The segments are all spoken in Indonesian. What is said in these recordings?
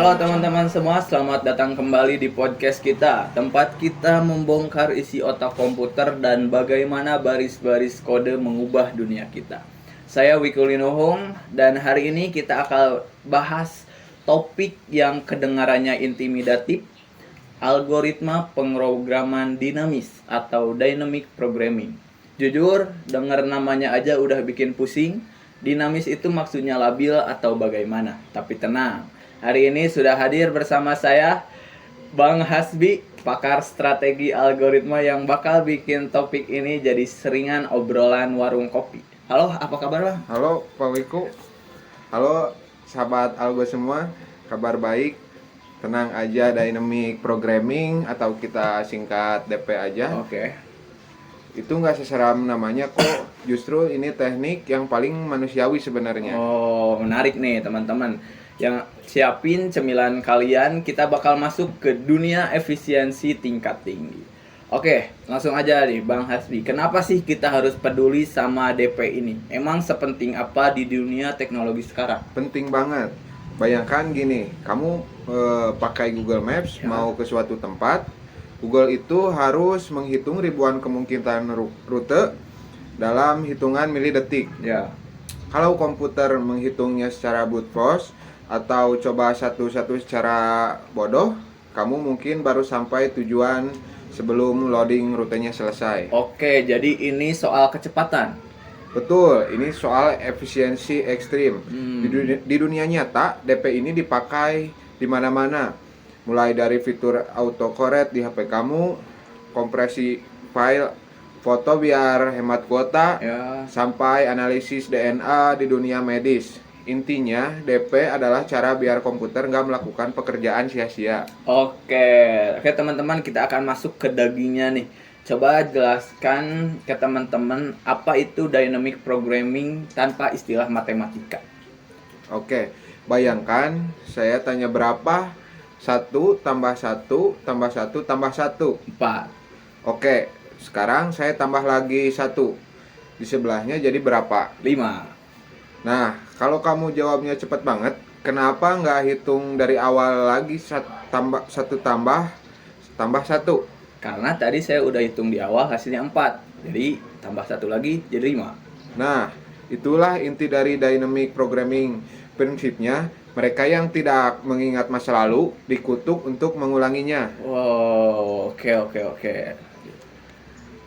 Halo teman-teman semua, selamat datang kembali di podcast kita. Tempat kita membongkar isi otak komputer dan bagaimana baris-baris kode mengubah dunia kita. Saya Wikulino Hong dan hari ini kita akan bahas topik yang kedengarannya intimidatif, algoritma pemrograman dinamis atau dynamic programming. Jujur, dengar namanya aja udah bikin pusing. Dinamis itu maksudnya labil atau bagaimana? Tapi tenang, hari ini sudah hadir bersama saya Bang Hasbi, pakar strategi algoritma yang bakal bikin topik ini jadi seringan obrolan warung kopi. Halo, apa kabar Bang? Halo Pak Wiku, halo sahabat Algo semua, kabar baik, tenang aja. Dynamic Programming atau kita singkat DP aja. Oke. Itu nggak seseram namanya kok, justru ini teknik yang paling manusiawi sebenarnya. Oh, menarik nih teman-teman. Yang siapin cemilan kalian, kita bakal masuk ke dunia efisiensi tingkat tinggi. Oke, langsung aja nih Bang Hasbi. Kenapa sih kita harus peduli sama DP ini? Emang sepenting apa di dunia teknologi sekarang? Penting banget. Bayangkan gini, kamu pakai Google Maps Ya. mau ke suatu tempat. Google itu harus menghitung ribuan kemungkinan rute dalam hitungan milidetik. Ya. Kalau komputer menghitungnya secara brute force atau coba satu-satu secara bodoh, kamu mungkin baru sampai tujuan sebelum loading rutenya selesai. Oke, jadi ini soal kecepatan. Betul, ini soal efisiensi ekstrim. Hmm. Di dunia nyata, DP ini dipakai di mana-mana. Mulai dari fitur autocorrect di HP kamu, kompresi file foto biar hemat kuota, Ya. sampai analisis DNA di dunia medis. Intinya, DP adalah cara biar komputer nggak melakukan pekerjaan sia-sia. Oke, teman-teman, kita akan masuk ke dagingnya nih. Coba jelaskan ke teman-teman apa itu dynamic programming tanpa istilah matematika. Oke, bayangkan saya tanya berapa 1 tambah 1 tambah 1 tambah 1. 4. Oke, sekarang saya tambah lagi 1. Di sebelahnya jadi berapa? 5. Nah, kalau kamu jawabnya cepet banget, kenapa nggak hitung dari awal lagi tambah 1 tambah 1? Karena tadi saya udah hitung di awal hasilnya 4. Jadi tambah 1 lagi jadi 5. Nah, itulah inti dari dynamic programming. Prinsipnya, mereka yang tidak mengingat masa lalu dikutuk untuk mengulanginya. Wow, oke.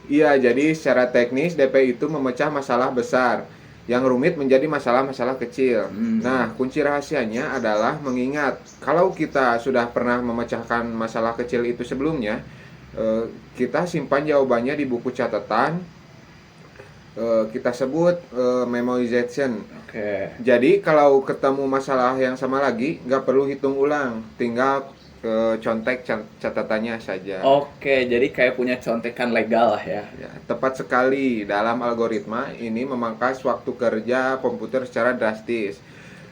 Iya, jadi secara teknis DP itu memecah masalah besar yang rumit menjadi masalah-masalah kecil. Nah, kunci rahasianya adalah mengingat. Kalau kita sudah pernah memecahkan masalah kecil itu sebelumnya, kita simpan jawabannya di buku catatan. Kita sebut memorization. Oke. Jadi kalau ketemu masalah yang sama lagi, nggak perlu hitung ulang, tinggal contek catatannya saja. Oke, jadi kayak punya contekan legal lah ya. Ya, tepat sekali. Dalam algoritma ini memangkas waktu kerja komputer secara drastis.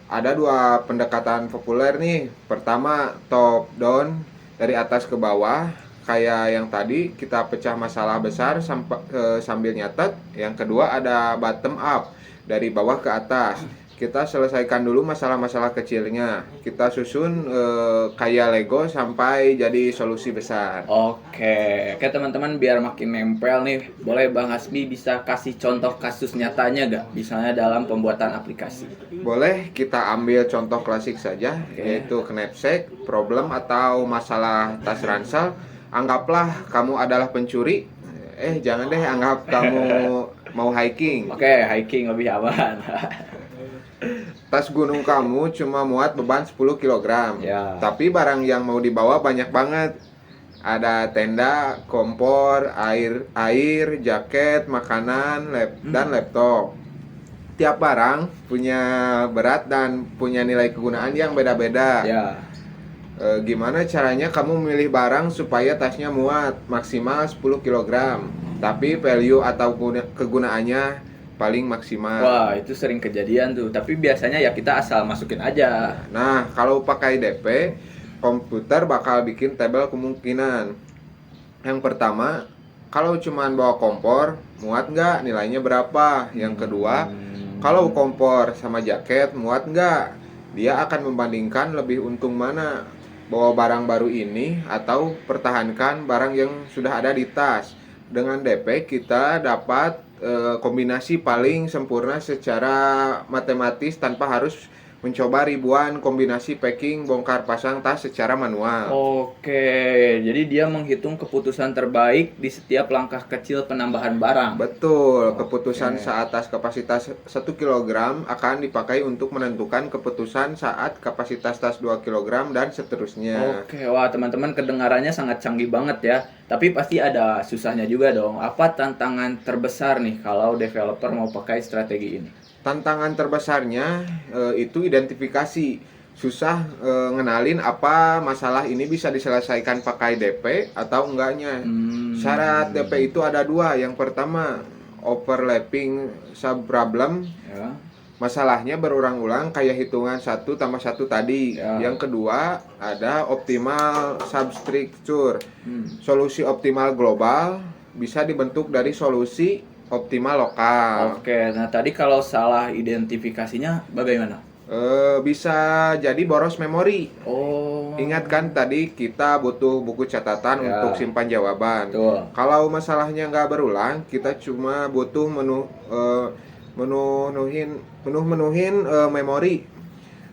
Ada 2 pendekatan populer nih. Pertama, top down, dari atas ke bawah. Kayak yang tadi, kita pecah masalah besar sambil nyatet. Yang kedua ada bottom up, dari bawah ke atas. Kita selesaikan dulu masalah-masalah kecilnya. Kita susun kayak Lego sampai jadi solusi besar. Oke, teman-teman, biar makin nempel nih, boleh Bang Hasbi bisa kasih contoh kasus nyatanya gak? Misalnya dalam pembuatan aplikasi. Boleh kita ambil contoh klasik saja, yaitu knapsack, problem atau masalah tas ransel. Anggaplah kamu adalah pencuri. Jangan deh, anggap kamu mau hiking. Oke, hiking lebih aman. Tas gunung kamu cuma muat beban 10 kg. Ya. Tapi barang yang mau dibawa banyak banget. Ada tenda, kompor, air, jaket, makanan, dan laptop. Tiap barang punya berat dan punya nilai kegunaan yang beda-beda. Ya. Gimana caranya kamu memilih barang supaya tasnya muat maksimal 10 kg, tapi value atau kegunaannya paling maksimal? Wah, itu sering kejadian tuh. Tapi biasanya ya kita asal masukin aja. Nah, kalau pakai DP, komputer bakal bikin tabel kemungkinan. Yang pertama, kalau cuman bawa kompor, muat nggak? Nilainya berapa? Yang kedua, kalau kompor sama jaket, muat nggak? Dia akan membandingkan lebih untung mana, bawa barang baru ini atau pertahankan barang yang sudah ada di tas. Dengan DP kita dapat kombinasi paling sempurna secara matematis tanpa harus mencoba ribuan kombinasi packing bongkar pasang tas secara manual. Oke, jadi dia menghitung keputusan terbaik di setiap langkah kecil penambahan barang. Betul, keputusan saat tas kapasitas 1 kg akan dipakai untuk menentukan keputusan saat kapasitas tas 2 kg dan seterusnya. Oke, wah teman-teman kedengarannya sangat canggih banget ya. Tapi pasti ada susahnya juga dong. Apa tantangan terbesar nih kalau developer mau pakai strategi ini? Tantangan terbesarnya itu identifikasi. Susah ngenalin apa masalah ini bisa diselesaikan pakai DP atau enggaknya. Syarat DP itu ada dua. Yang pertama, overlapping subproblem. Ya. Masalahnya berulang-ulang kayak hitungan 1 tambah 1 tadi. Ya. Yang kedua, ada optimal substructure. Solusi optimal global bisa dibentuk dari solusi optimal lokal. Oke, nah tadi kalau salah identifikasinya bagaimana? Bisa jadi boros memori. Oh. Ingat kan tadi kita butuh buku catatan Ya. untuk simpan jawaban. Betul. Kalau masalahnya nggak berulang, kita cuma butuh menuhin memori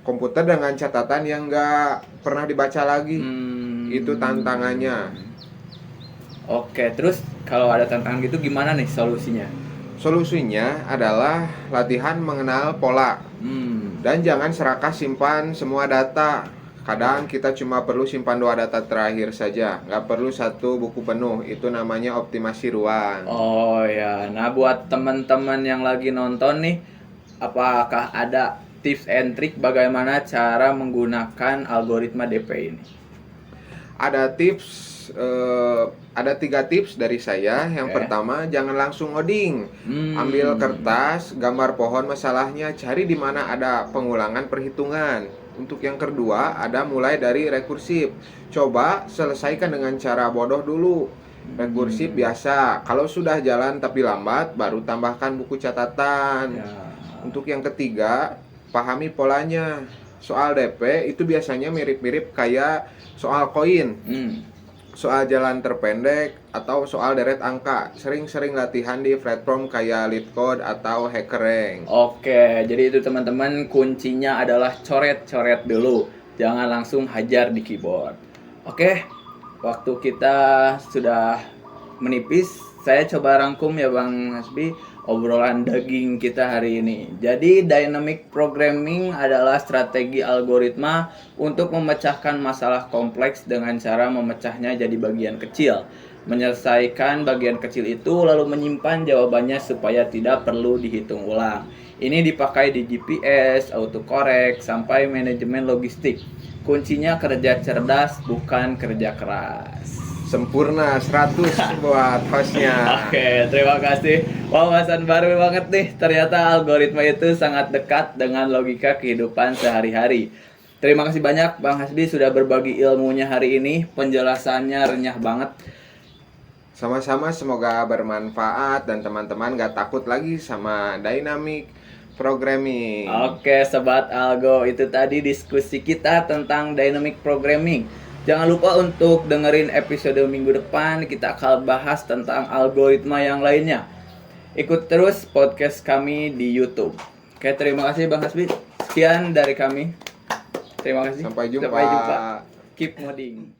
komputer dengan catatan yang nggak pernah dibaca lagi. Itu tantangannya. Oke, terus kalau ada tantangan gitu gimana nih solusinya? Solusinya adalah latihan mengenal pola. Dan jangan serakah simpan semua data. Kadang kita cuma perlu simpan 2 data terakhir saja, nggak perlu 1 buku penuh. Itu namanya optimasi ruang. Oh ya, nah buat teman-teman yang lagi nonton nih, apakah ada tips and trick bagaimana cara menggunakan algoritma DP ini? Ada tips, ada 3 tips dari saya. Yang Oke. pertama, jangan langsung ngoding. Ambil kertas, gambar pohon masalahnya, cari di mana ada pengulangan perhitungan. Untuk yang kedua, ada mulai dari rekursif. Coba selesaikan dengan cara bodoh dulu. Rekursif biasa. Kalau sudah jalan tapi lambat, baru tambahkan buku catatan. Ya. Untuk yang ketiga, pahami polanya. Soal DP itu biasanya mirip-mirip kayak soal koin, soal jalan terpendek, atau soal deret angka. Sering-sering latihan di platform kayak LeetCode atau HackerRank. Oke, jadi itu teman-teman kuncinya adalah coret-coret dulu. Jangan langsung hajar di keyboard. Oke, waktu kita sudah menipis. Saya coba rangkum ya Bang Hasbi obrolan daging kita hari ini. Jadi dynamic programming adalah strategi algoritma untuk memecahkan masalah kompleks dengan cara memecahnya jadi bagian kecil. Menyelesaikan bagian kecil itu lalu menyimpan jawabannya supaya tidak perlu dihitung ulang. Ini dipakai di GPS, autocorrect, sampai manajemen logistik. Kuncinya kerja cerdas, bukan kerja keras. Sempurna 100 buat hostnya. Oke, terima kasih. Wawasan baru banget nih. Ternyata algoritma itu sangat dekat dengan logika kehidupan sehari-hari. Terima kasih banyak Bang Hasbi sudah berbagi ilmunya hari ini. Penjelasannya renyah banget. Sama-sama, semoga bermanfaat dan teman-teman gak takut lagi sama dynamic programming. Oke, Sobat Algo, itu tadi diskusi kita tentang dynamic programming. Jangan lupa untuk dengerin episode minggu depan. Kita akan bahas tentang algoritma yang lainnya. Ikut terus podcast kami di YouTube. Oke, terima kasih Bang Hasbi. Sekian dari kami. Terima kasih. Sampai jumpa. Sampai jumpa. Keep modding.